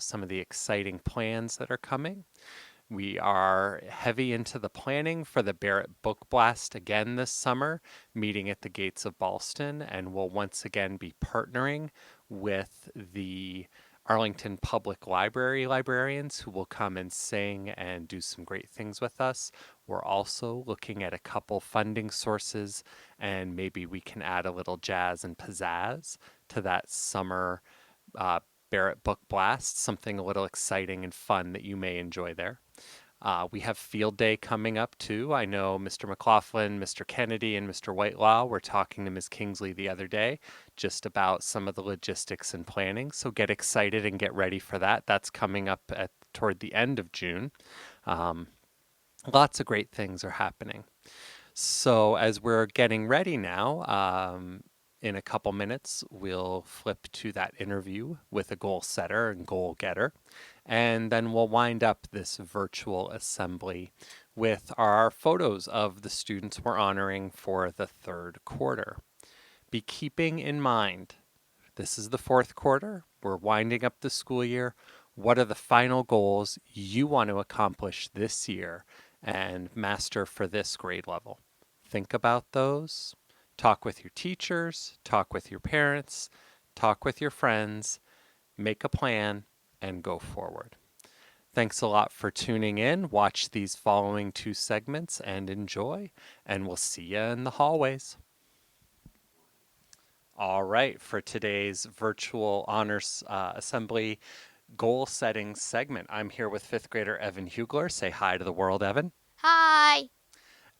some of the exciting plans that are coming. We are heavy into the planning for the Barrett Book Blast again this summer, meeting at the gates of Ballston, and we'll once again be partnering with the Arlington Public Library librarians who will come and sing and do some great things with us. We're also looking at a couple funding sources, and maybe we can add a little jazz and pizzazz to that summer uh, Barrett Book Blast, something a little exciting and fun that you may enjoy there. We have field day coming up too. I know Mr. McLaughlin, Mr. Kennedy, and Mr. Whitelaw were talking to Ms. Kingsley the other day just about some of the logistics and planning. So get excited and get ready for that. That's coming up toward the end of June. Um, Lots of great things are happening. So as we're getting ready now, in a couple minutes, we'll flip to that interview with a goal setter and goal getter. And then we'll wind up this virtual assembly with our photos of the students we're honoring for the third quarter. Be keeping in mind, this is the fourth quarter. We're winding up the school year. What are the final goals you want to accomplish this year and master for this grade level? Think about those. Talk with your teachers, talk with your parents, talk with your friends, make a plan, and go forward. Thanks a lot for tuning in. Watch these following two segments and enjoy, and we'll see you in the hallways. All right, for today's virtual honors assembly goal setting segment, I'm here with fifth grader Evan Hugler. Say hi to the world, Evan. Hi.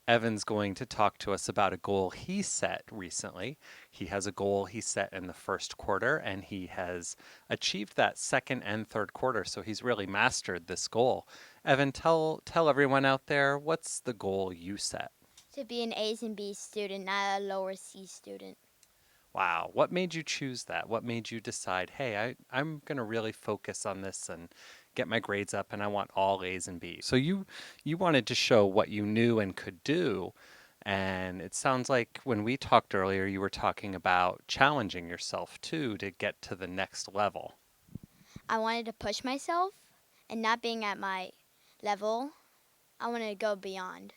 Evan's going to talk to us about a goal he set recently. He has a goal he set in the first quarter, and he has achieved that second and third quarter. So he's really mastered this goal. Evan, tell everyone out there, what's the goal you set? To be an A's and B's student, not a lower C student. Wow, what made you choose that? What made you decide, hey, I'm going to really focus on this and get my grades up and I want all A's and B's? So you wanted to show what you knew and could do. And it sounds like when we talked earlier, you were talking about challenging yourself too to get to the next level. I wanted to push myself and not being at my level. I wanted to go beyond.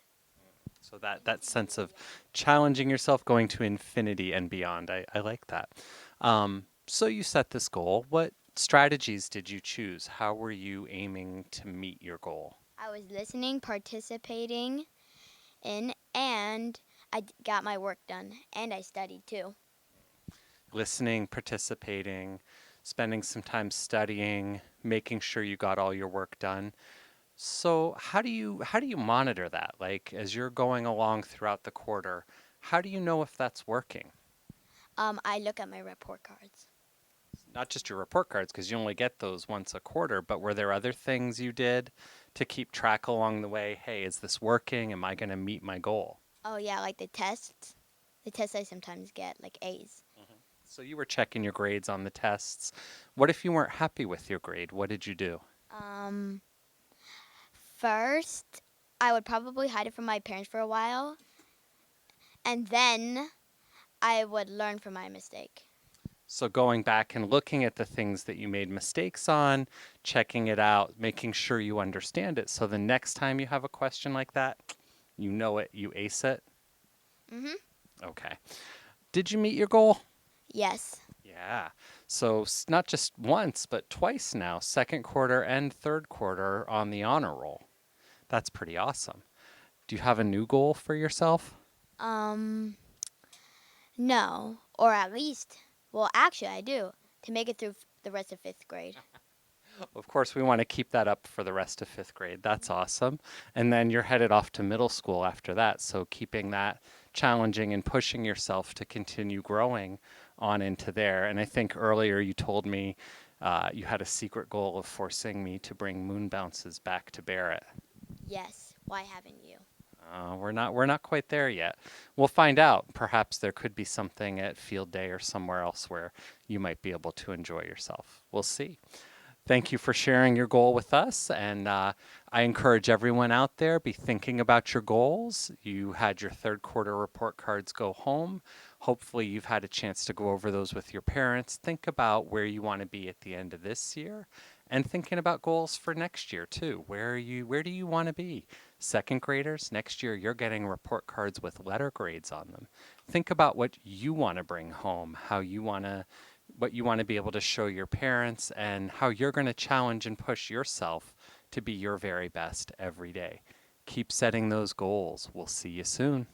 So that sense of challenging yourself, going to infinity and beyond, I like that. So you set this goal. What strategies did you choose? How were you aiming to meet your goal? I was listening, participating in, and got my work done. And I studied too. Listening, participating, spending some time studying, making sure you got all your work done. So how do you monitor that? Like as you're going along throughout the quarter, how do you know if that's working? I look at my report cards. Not just your report cards, because you only get those once a quarter, but were there other things you did to keep track along the way? Hey, is this working? Am I going to meet my goal? Oh, yeah, like the tests. The tests I sometimes get, like A's. So you were checking your grades on the tests. What if you weren't happy with your grade? What did you do? Um, First, I would probably hide it from my parents for a while. And then I would learn from my mistake. So going back and looking at the things that you made mistakes on, checking it out, making sure you understand it. So the next time you have a question like that, you know it, you ace it. Mm-hmm. Okay. Did you meet your goal? Yes. Yeah. So not just once, but twice now, second quarter and third quarter on the honor roll. That's pretty awesome. Do you have a new goal for yourself? Um, no. Or at least, well, actually, I do. To make it through the rest of fifth grade. Of course, we want to keep that up for the rest of fifth grade. That's awesome. And then you're headed off to middle school after that. So keeping that challenging and pushing yourself to continue growing on into there. And I think earlier you told me you had a secret goal of forcing me to bring moon bounces back to Barrett. Yes. Why haven't you? We're not quite there yet. We'll find out. Perhaps there could be something at field day or somewhere else where you might be able to enjoy yourself. We'll see. Thank you for sharing your goal with us. And I encourage everyone out there, be thinking about your goals. You had your third quarter report cards go home. Hopefully you've had a chance to go over those with your parents. Think about where you want to be at the end of this year And thinking about goals for next year too. Where do you want to be? Second graders, next year you're getting report cards with letter grades on them. Think about what you want to bring home, what you want to be able to show your parents, and how you're going to challenge and push yourself to be your very best every day. Keep setting those goals. We'll see you soon.